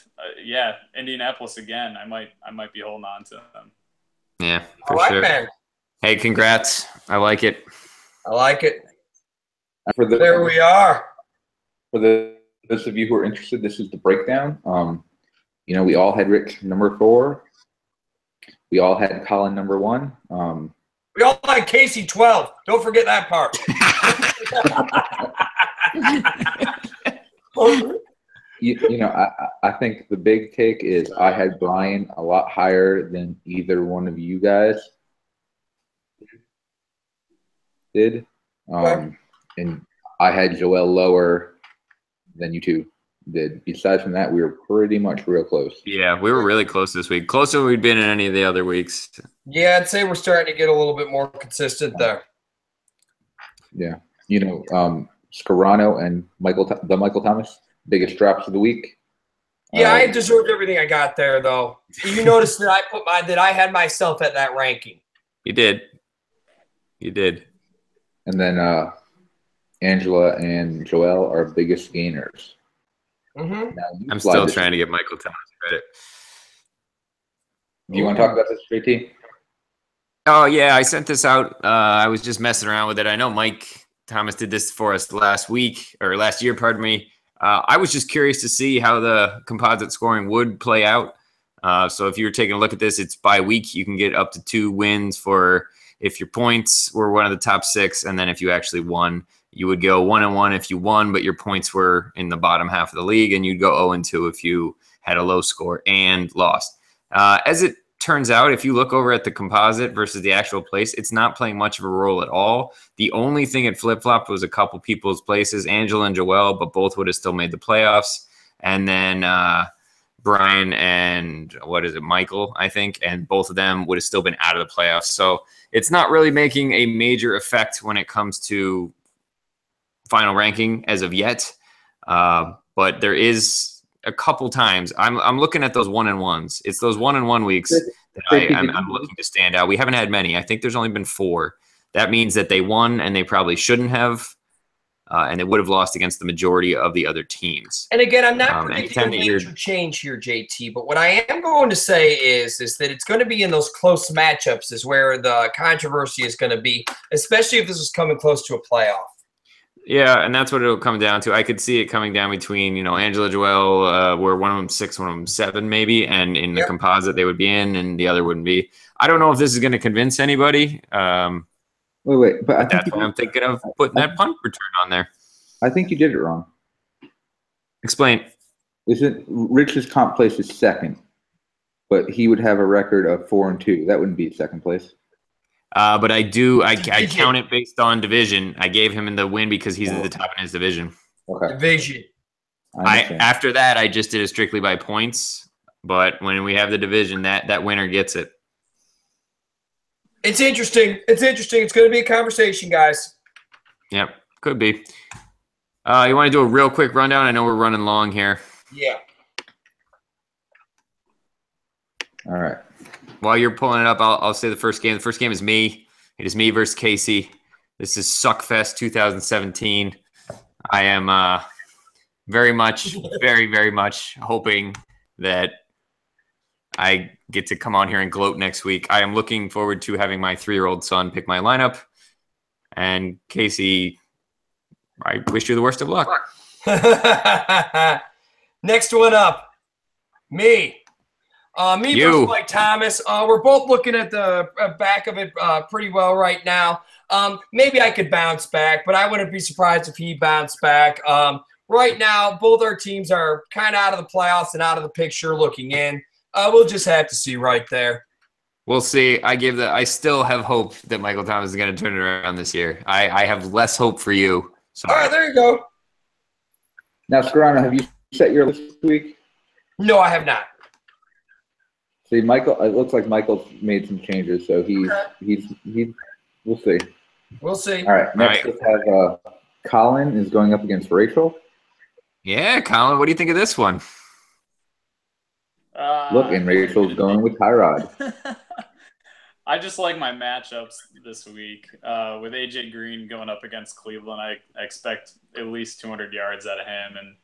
Indianapolis again. I might be holding on to them. Yeah, for sure. Man. Hey, congrats. I like it. I like it. There we are. For those of you who are interested, this is the breakdown. We all had Rich number 4. We all had Colin number 1. We all had Casey 12. Don't forget that part. I think the big take is I had Brian a lot higher than either one of you guys did. And I had Joel lower than you 2 did. Besides from that, we were pretty much real close. Yeah, we were really close this week. Closer than we'd been in any of the other weeks. Yeah, I'd say we're starting to get a little bit more consistent there. Yeah. Scarano and Michael Thomas, biggest drops of the week. Yeah, I deserved everything I got there, though. You noticed that I had myself at that ranking. You did. And then Angela and Joel are biggest gainers. Mm-hmm. I'm still trying to get Michael Thomas credit. Do you want to talk about this, JT? Oh, yeah, I sent this out. I was just messing around with it. I know Mike Thomas did this for us last year, pardon me. I was just curious to see how the composite scoring would play out. So if you're taking a look at this, it's by week. You can get up to 2 wins for if your points were one of the top 6, and then if you actually won, you would go 1-1 if you won, but your points were in the bottom half of the league, and you'd go 0-2 if you had a low score and lost. As it turns out, if you look over at the composite versus the actual place, it's not playing much of a role at all. The only thing it flip-flopped was a couple people's places, Angela and Joelle, but both would have still made the playoffs. And then Brian and Michael, I think, and both of them would have still been out of the playoffs. So it's not really making a major effect when it comes to final ranking as of yet. But there is a couple times I'm looking at those 1-1s. It's those 1-1 weeks that I'm looking to stand out. We haven't had many. I think there's only been 4. That means that they won and they probably shouldn't have. And they would have lost against the majority of the other teams. And again, I'm not predicting a major change here, JT, but what I am going to say is that it's going to be in those close matchups is where the controversy is going to be, especially if this is coming close to a playoff. Yeah, and that's what it'll come down to. I could see it coming down between, Angela, Joelle, where one of them 6, one of them 7 maybe, and in the composite they would be in and the other wouldn't be. I don't know if this is going to convince anybody. Wait, but that's why I'm thinking of putting that punt return on there. I think you did it wrong. Explain. Isn't Rich's comp place is 2nd, but he would have a record of 4-2. That wouldn't be 2nd place. But I count it based on division. I gave him in the win because he's at the top in his division. Okay. Division. After that, I just did it strictly by points. But when we have the division, that winner gets it. It's interesting. It's going to be a conversation, guys. Yep, could be. You want to do a real quick rundown? I know we're running long here. Yeah. All right. While you're pulling it up, I'll say the first game. The first game is me. It is me versus Casey. This is Suckfest 2017. I am very much hoping that I get to come on here and gloat next week. I am looking forward to having my 3-year-old son pick my lineup. And Casey, I wish you the worst of luck. Next one up, me. Me versus Mike Thomas. We're both looking at the back of it pretty well right now. Maybe I could bounce back, but I wouldn't be surprised if he bounced back. Right now, both our teams are kind of out of the playoffs and out of the picture looking in. We'll just have to see right there. We'll see. I still have hope that Michael Thomas is going to turn it around this year. I have less hope for you. All right, there you go. Now, Scarano, have you set your list this week? No, I have not. See, Michael. It looks like Michael's made some changes, so he's. We'll see. We'll see. All right. Next, let's have Colin is going up against Rachel. Yeah, Colin. What do you think of this one? Look, and Rachel's going with Tyrod. I just like my matchups this week. With AJ Green going up against Cleveland, I expect at least 200 yards out of him. And,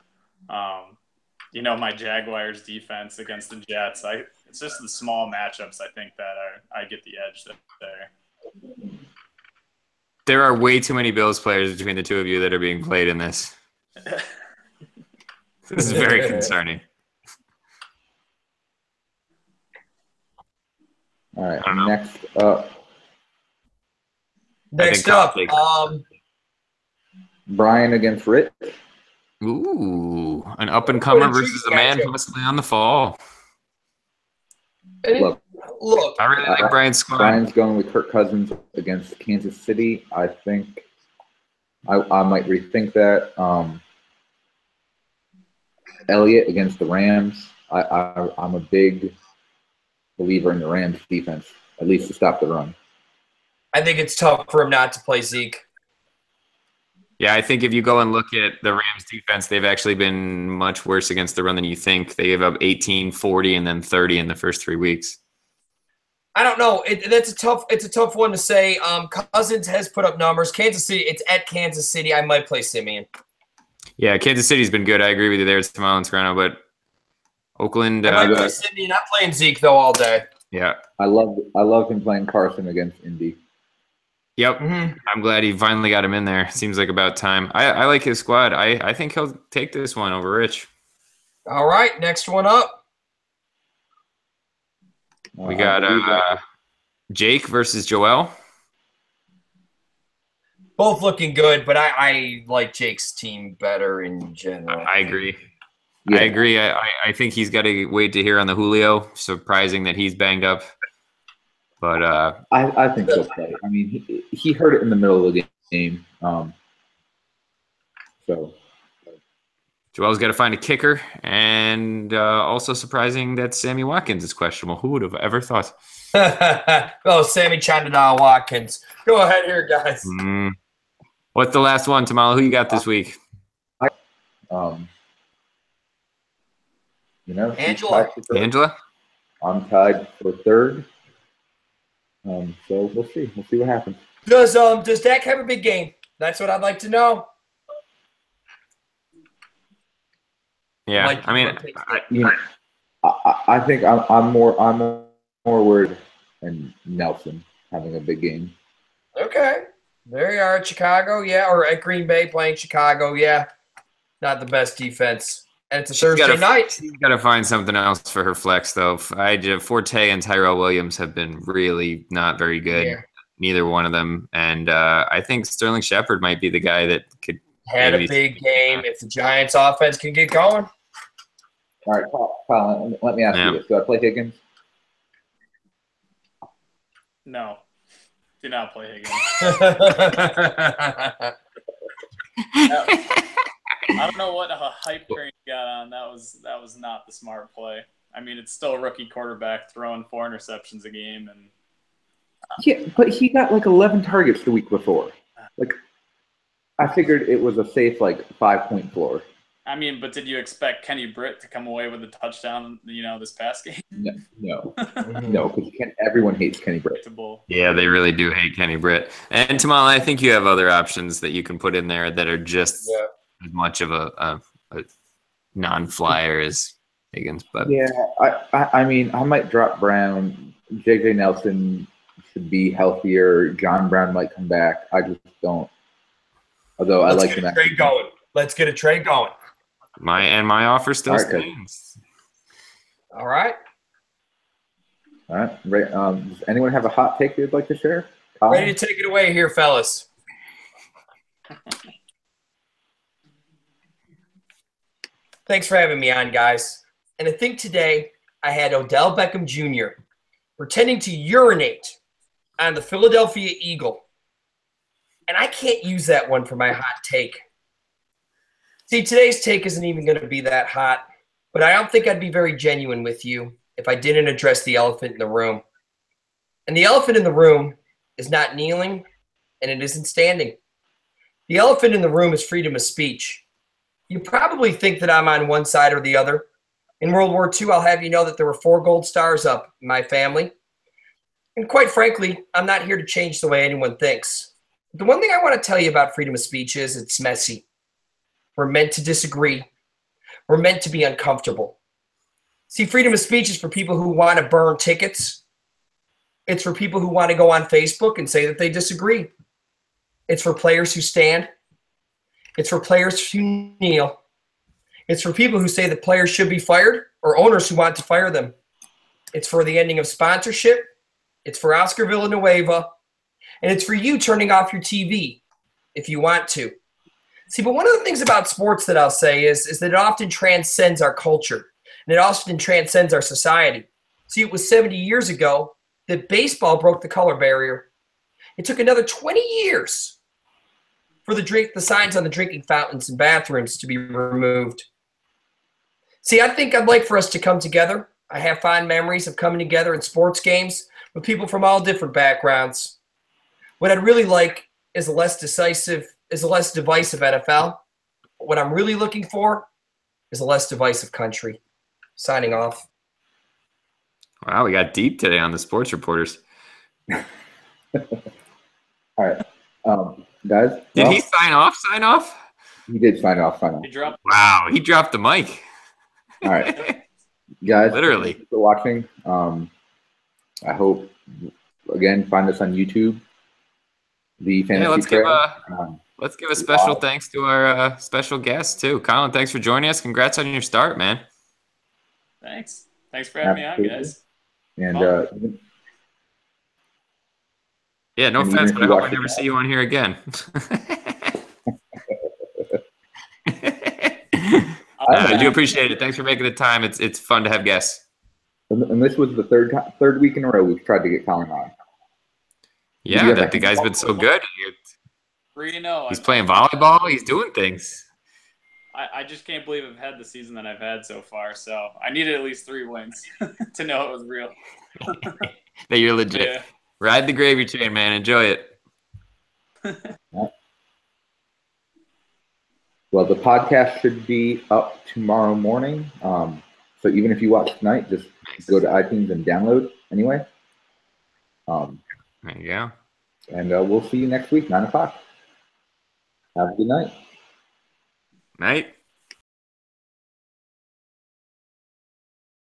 my Jaguars defense against the Jets, it's just the small matchups I think that I get the edge there. There are way too many Bills players between the two of you that are being played in this. This is very concerning. All right, next up. Brian against Rich. Ooh, an up-and-comer versus a man mostly on the fall. Look, I really like Brian's squad. Brian's going with Kirk Cousins against Kansas City. I think I might rethink that. Elliott against the Rams. I'm a big believer in the Rams defense, at least to stop the run. I think it's tough for him not to play Zeke. Yeah, I think if you go and look at the Rams defense, they've actually been much worse against the run than you think. They gave up 18, 40, and then 30 in the first 3 weeks. I don't know. It's a tough one to say. Cousins has put up numbers. Kansas City, it's at Kansas City. I might play Simeon. Yeah, Kansas City's been good. I agree with you there. It's Tomorrow and Serrano, but Oakland. I might play Simeon. Not playing Zeke though all day. Yeah, I love him playing Carson against Indy. Yep. Mhm. I'm glad he finally got him in there. Seems like about time. I like his squad. I think he'll take this one over Rich. All right, next one up. We I got believe that- Jake versus Joel. Both looking good, but I like Jake's team better in general. I agree. yeah. I agree. I think he's got to wait to hear on the Julio. Surprising that he's banged up. But I think he'll play. I mean, he hurt it in the middle of the game. So Joel's got to find a kicker. And also surprising that Sammy Watkins is questionable. Who would have ever thought? Oh, Sammy Chandana Watkins. Go ahead here, guys. What's the last one, Tamala? Who you got this week? Angela. Angela? I'm tied for third. So we'll see. We'll see what happens. Does Dak have a big game? That's what I'd like to know. Yeah, Like, I mean, I think I'm more worried in Nelson having a big game. Okay. There you are at Chicago, yeah, or at Green Bay playing Chicago, yeah. Not the best defense. And it's a Thursday night. She's got to find something else for her flex, though. Forte and Tyrell Williams have been really not very good. Yeah. Neither one of them. And I think Sterling Shepard might be the guy that could Had a maybe- big game. If the Giants offense can get going. All right, Colin, let me ask you this. Do I play Higgins? No, do not play Higgins. I don't know what hype train you got on. That was not the smart play. I mean, it's still a rookie quarterback throwing 4 interceptions a game, and Yeah, but he got like 11 targets the week before. Like, I figured it was a safe 5-point floor. I mean, but did you expect Kenny Britt to come away with a touchdown? This past game. No, because everyone hates Kenny Britt. Yeah, they really do hate Kenny Britt. And Tamala, I think you have other options that you can put in there that are just as much of a non-flyer as Higgins. But yeah, I mean, I might drop Brown. JJ Nelson should be healthier. John Brown might come back. I just don't. Although I like him. Let's get a trade going. My offer still stands. All right. All right. Does anyone have a hot take they'd like to share? Colin? Ready to take it away here, fellas. Thanks for having me on, guys. And I think today I had Odell Beckham Jr. pretending to urinate on the Philadelphia Eagle. And I can't use that one for my hot take. See, today's take isn't even going to be that hot, but I don't think I'd be very genuine with you if I didn't address the elephant in the room. And the elephant in the room is not kneeling, and it isn't standing. The elephant in the room is freedom of speech. You probably think that I'm on one side or the other. In World War II, I'll have you know that there were 4 gold stars up in my family. And quite frankly, I'm not here to change the way anyone thinks. The one thing I want to tell you about freedom of speech is it's messy. We're meant to disagree. We're meant to be uncomfortable. See, freedom of speech is for people who want to burn tickets. It's for people who want to go on Facebook and say that they disagree. It's for players who stand. It's for players who kneel. It's for people who say that players should be fired or owners who want to fire them. It's for the ending of sponsorship. It's for Oscar Villanueva. And it's for you turning off your TV if you want to. See, but one of the things about sports that I'll say is that it often transcends our culture, and it often transcends our society. See, it was 70 years ago that baseball broke the color barrier. It took another 20 years for the signs on the drinking fountains and bathrooms to be removed. See, I think I'd like for us to come together. I have fond memories of coming together in sports games with people from all different backgrounds. What I'd really like is a less divisive NFL. What I'm really looking for is a less divisive country. Signing off. Wow, we got deep today on the sports reporters. All right. Guys. Did he sign off? He did sign off. Wow, he dropped the mic. All right. Guys. Literally. Thanks for watching. I hope, again, find us on YouTube. the fantasy let's give a special thanks to our special guest too. Colin, thanks for joining us. Congrats on your start, man. Thanks for having me on, guys. And yeah, no offense, but I hope I never see you on here again. I do appreciate it. Thanks for making the time. It's fun to have guests. And this was the third week in a row we've tried to get Colin on. Yeah, the guy's been so good. 3-0. He's playing volleyball. He's doing things. I just can't believe I've had the season that I've had so far. So I needed at least 3 wins to know it was real. That you're legit. Yeah. Ride the gravy train, man. Enjoy it. Well, the podcast should be up tomorrow morning. So even if you watch tonight, just go to iTunes and download anyway. There you go. And we'll see you next week, 9 o'clock. Have a good night. Night.